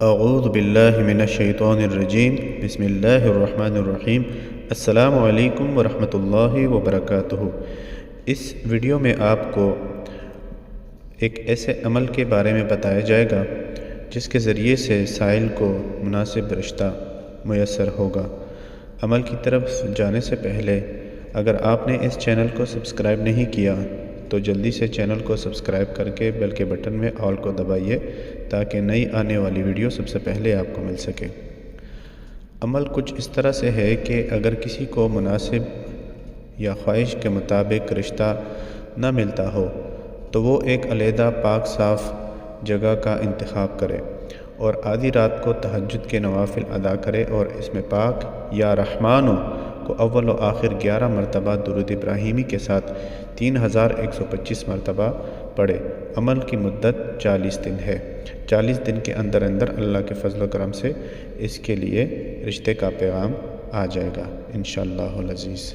اعوذ باللہ من الشیطان الرجیم بسم اللہ الرحمن الرحیم۔ السلام علیکم ورحمۃ اللہ وبرکاتہ۔ اس ویڈیو میں آپ کو ایک ایسے عمل کے بارے میں بتایا جائے گا جس کے ذریعے سے سائل کو مناسب رشتہ میسر ہوگا۔ عمل کی طرف جانے سے پہلے اگر آپ نے اس چینل کو سبسکرائب نہیں کیا تو جلدی سے چینل کو سبسکرائب کر کے بیل کے بٹن میں آل کو دبائیے تاکہ نئی آنے والی ویڈیو سب سے پہلے آپ کو مل سکے۔ عمل کچھ اس طرح سے ہے کہ اگر کسی کو مناسب یا خواہش کے مطابق رشتہ نہ ملتا ہو تو وہ ایک علیحدہ پاک صاف جگہ کا انتخاب کرے اور آدھی رات کو تہجد کے نوافل ادا کرے اور اس میں پاک یا رحمانو کو اول و آخر 11 مرتبہ درود ابراہیمی کے ساتھ 3125 مرتبہ پڑھے۔ عمل کی مدت 40 دن ہے۔ 40 دن کے اندر اللہ کے فضل و کرم سے اس کے لیے رشتے کا پیغام آ جائے گا انشاءاللہ العزیز۔